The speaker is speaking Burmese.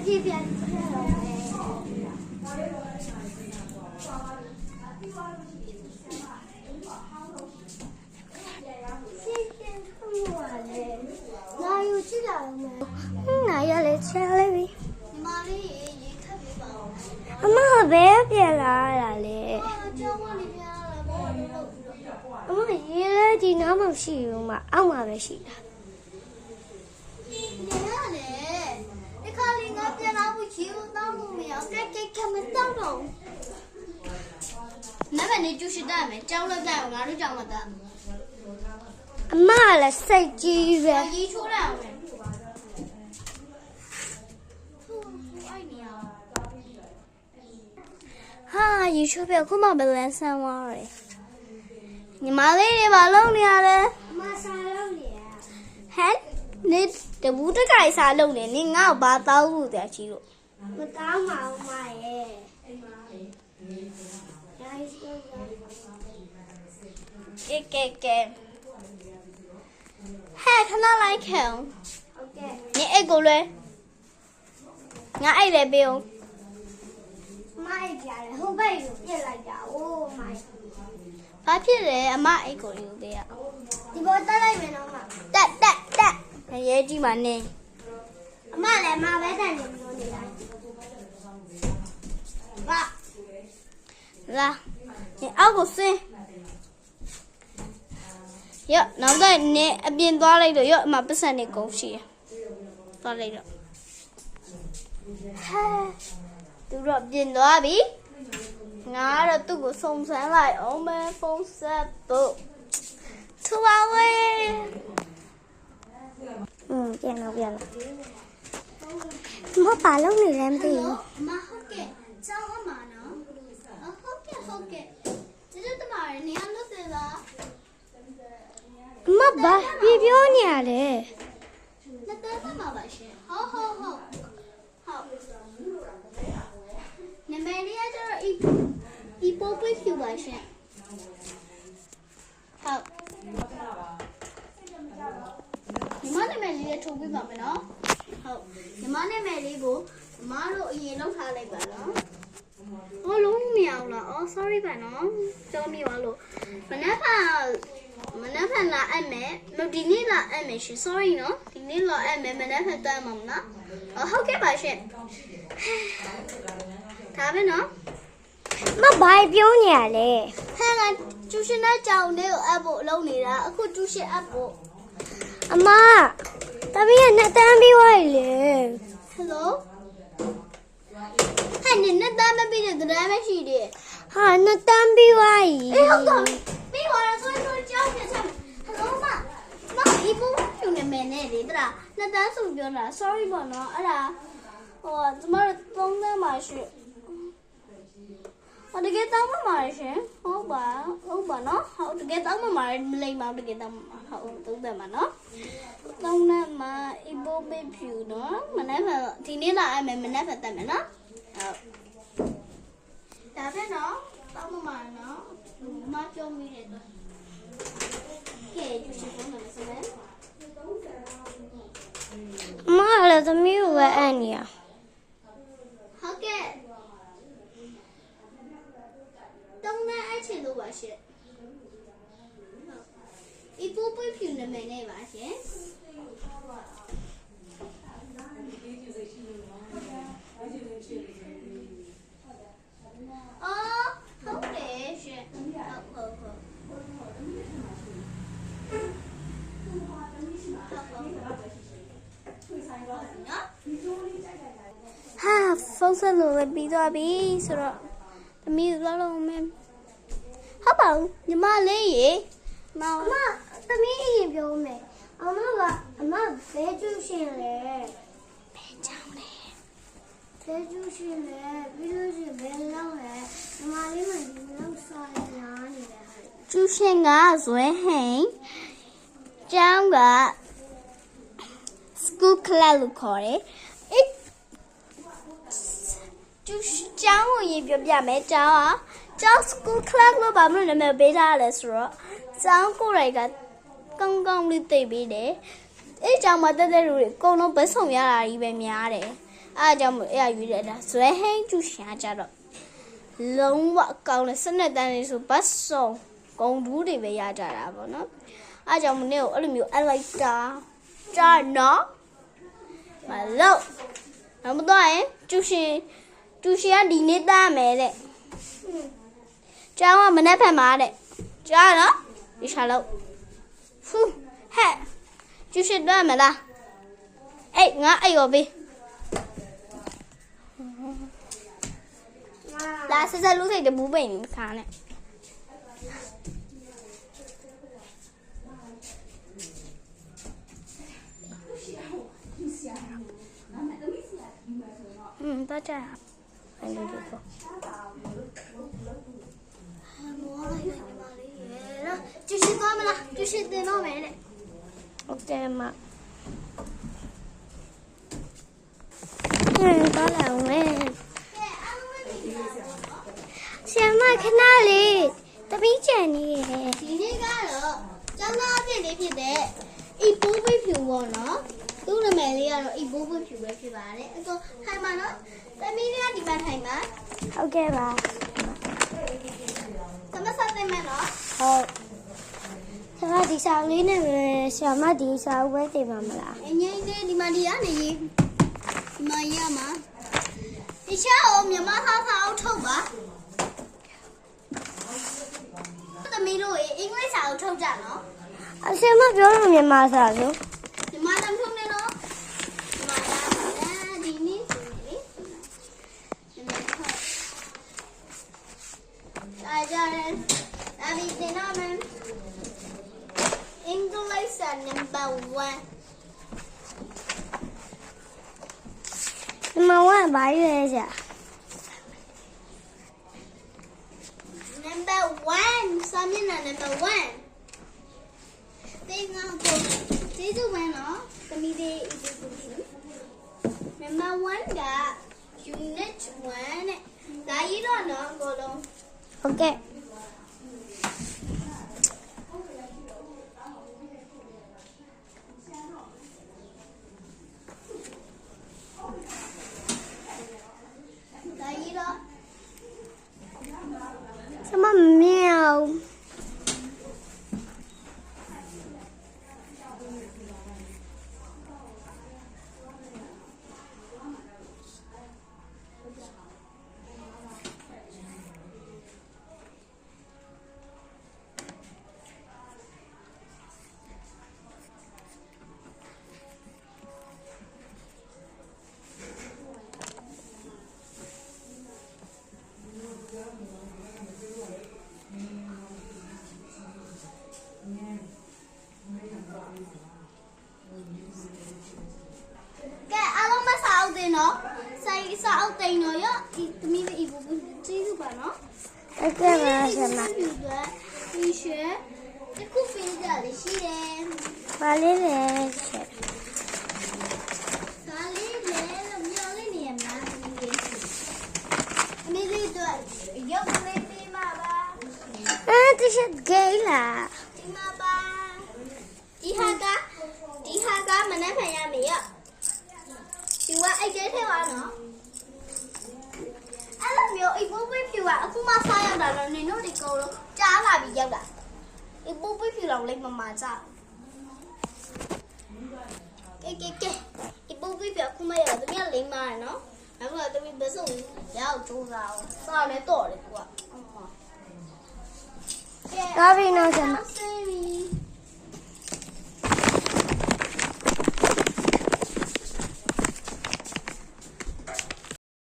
ဖြစ်ပြန်လာယူကြည့်လာမယ်ငါရလေချားလေးပြီညီမလေးရေခတ်ပြပါဦးအမဘယ်ပြန်လာတာလဲကျောင်းကနေပြန်လာဘောလို့အမရေလေဒီနားမှရှိဘူးမအောက်မှာပဲရှိတာနေရတယ်ဒီခါလေးငါပြန်လာဖို့ချီလို့တောင်းလို့မရအောင်ကဲမတောင်းတော့နမနေကျူရှိတယ်မယ်ကျောင်းလက်တက်ငါတို့ကျောင်းမတက်အမလည်းစိတ်ကြီးပဲကြီးချိုးရအောင်လေဟာရေချိုးပြခုမှပဲလမ်းဆန်းသွားတယ်ညီမလေးတွေဘာလုပ်နေရလဲအမစားလုပ်နေရဟဲ့နေတဘူးတကိုင်စားလုပ်နေနေငါ့ကိုဘာတောင်းလို့တဲ့ချီလို့မတောင်းပါဘူးမရဲ့ကဲဟဲ့ခဏလိုက်ခံဟုတ်ကဲ့နေအိတ်ကိုလွဲငါအိတ်လည်းပေးအောင်မိုက်ကြတယ်ဟိုဘက်ကိုပြစ်လိုက်တာအိုးမိုက်ဘာဖြစ်လဲအမအိတ်ကိုယူပေးရဒီဘောတက်လိုက်မယ်နော်မတက်ရဲကြီးမှနေအမလည်းအမပဲတန်နေလို့နေလိုက်ဘာလာဒီအောက်ကိုဆင်းရော့နောက်တော့နေအပြင်သွားလိုက်တော့ရော့အမပတ်စံနေကုန်ရှိရသွားလိုက်တော့ဟာသူတော့ပြင်သွားပြီငါတော့သူ့ကိုစုံစမ်းလိုက်အောင်မဲဖုန်းဆက်ဖို့သူပါဝဲပြန်လာမပါလုံးနေလည်းမသိဘူးမဟုတ်ကဲ့ကျောင်းအမနော်ဟုတ်ကဲ့ကျေးဇူးတင်ပါတယ်နေရာလို့သေးလားမဘာပြောနေရလဲလက်သက်မှာပါရှင်ဟုတ်နမရီယာကျတော့ဤပိုပွေးဖြူပါရှင်ဟုတ်ညီမနာမည်လေးထုတ်ပြပါမယ်နော်ဟုတ်ညီမနာမည်လေးကိုမတို့အရင်လောက်ထားလိုက်ပါနော်ဟောလုံးမရအောင်လားအော် sorry ပါနော်ကြောက်မိပါလို့မနက်ဖြန်လာအပ်မယ်ဒီနေ့လာအပ်မယ်ရှင် sorry နော်ဒီနေ့လာအပ်မယ်မနက်ဖြန်တက်မှာမနော်ဟုတ်ကဲ့ပါရှင်ဒါပဲနော်မဘာပြောနေရလဲဟဲ့ငါကျူရှင်တဲ့ကြောင်လေးကိုအပ်ဖို့လုပ်နေတာအခုကျူရှင်အပ်ဖို့အမတမီးကနှစ်တန်းပြီးသွားပြီလေဟယ်လိုဟဲ့နှစ်တန်းမပြီးတဲ့တန်းမရှိသေးဟာနှစ်တန်းပြီးသွားပြီအေးဟုတ်တော့ပြီးသွားတော့ဆိုကြောက်ပြချင်ဟယ်လိုမဒီဘူးဖြူနေမယ်နဲ့လေတလားနှစ်တန်းဆိုပြောတာ sorry ပေါ့နော်အဲ့ဒါဟိုကျမတို့သုံးတန်းမှာရှိတကယ်တောင်းမှမှာရှင်ဟုတ်ပါနော်ဟုတ်တကယ်တောင်းမှမှာမလိမ့်ပါဘူးတကယ်တောင်းမှဟုတ်သုံးတယ်မှာနော်တောင်းနဲ့မှာအဘိုးပေးဖြူနော်မနေ့ကဒီနေ့လာအမယ်မနေ့ကတက်မယ်နော်ဟုတ်ဒါပဲနော်တောင်းမှမှာနော်မပြောမိတယ်တော့ကဲကျူရှင်ဖုန်းနဲ့ဆက်မယ်မလည်းသမီးကိုပဲအဲ့နေရဟုတ်ကဲ့တောင်းနဲ့အဲ့ချင်လို့ပါရှင်အပူပွေးဖြူနေမယ်နဲ့ပါရှင်အော်ဟုတ်တယ်ရှင်ဟုတ်ဟာဖုန်းဆက်လို့ပြီးသွားပြီဆိုတော့သမီးလောက်လုံးမယ်ဟုတ်ပါဘူးညီမလေးရေမသမီးရင်ပြောမယ်အမဘဲကျူရှင်လဲဘဲချောင်းလဲဘဲကျူရှင်လဲပြီးလို့ရှိရင်ဘဲလောက်လဲညီမလေးမဒီလောက်စားညာနေတယ်ဟာကျူရှင်ကဇွဲဟိန်ကျောင်းက school club လို့ခေါ်တယ်ကျောင်းကိုရင်ပြောပြမယ်ကျောင်း school club လို့ဘာလို့နာမည်ပေးထားလဲဆိုတော့ကျောင်းကိုယ်တိုင်ကကောင်းကောင်းလေးသိပေးတယ်အဲ့ကျောင်းမှာတက်တဲ့လူတွေအကုန်လုံးဘက်ဆောင်ရတာကြီးပဲများတယ် အားကြောင့်မို့အဲ့ရွေးရတာဇွဲဟင်းကျူရှာကြတော့လုံးဝကောင်းတဲ့12တန်းလေးဆိုဘတ်စုံဂုံတူးတွေပဲရကြတာပေါ့နော်အားကြောင့်မို့နေကိုအဲ့လိုမျိုးအလိုက်တာကြားနော်မလို့မတော့ရင်ကျူရှင်ကဒီနေ့သားမယ်တဲ့ကျောင်းကမနေ့ဖက်မှာတဲ့ကြားနော်ဒီရှာလို့ဖူးဟဲ့ကျူရှင်တော့မလားအေးငါအဲ့ရောဘေးလာဆက်ဆက်လို့စိတ်တပူးပိန်ခါနဲ့大家好，欢迎这个。就是咱们了，就是电脑买的。OK 嘛。到了没？先嘛看哪里？这边见你。今天干了，咱那边的皮的，一部分皮我呢。都是买的呀，一部分皮的皮吧的，那个海马呢，在明天地方海马。OK 吧。怎么啥子买了？好。什么地上里那个什么地上我地方没啦？你这地方的呀，你没呀吗？你下午面妈他好丑吧？我都没录诶，因为下午丑着呢。啊，什么标准面妈啥子？面妈咱们。English number 1. Number 1 ဘာရွေးကြ Number 1စာမျက်နှာ number 1တေးငါ့ကိုကျေးဇူးပဲနော်သမီးလေး Number 1က unit 1နဲ့ဒါရေးတော့နော်အကုန်လုံး Okay什么喵？စာအုပ်တိန်တော့ရဒီသမီးလေးအဘူကျေးဇူးပါနော်ဟုတ်ကဲ့ပါဆရာမဒီရှယ်ဒီခုပေးကြလေရှိတယ်ပါလေးလေရှယ်ပါလေးလေလို့ပြောလေးနေရမှာသမီးလေးတို့ရုပ်လေးပေးမှာပါဒီရှယ်ဂိမ်းလားဒီမှာပါဒီဟာကမနှက်ဖန်ရမယ်ရဒီကအိတ်ကျဲထဲပါနော်အဲ့လိုမျိုးအပူပိဖြူကအခုမှစားရတာတော့နင်တို့ဒီကောင်တော့ကြားလာပြီးရောက်တာအပူပိဖြူတော့လေးမမကြကဲအပူပိဖြူအခုမှရတော့တမီးလိမ့်မာနော်အခုကတမီးဘယ်စုံရောက်ကြိုးစားအောင်စားလဲတော့တယ်သူကဒါပြီနော်ဆရာမ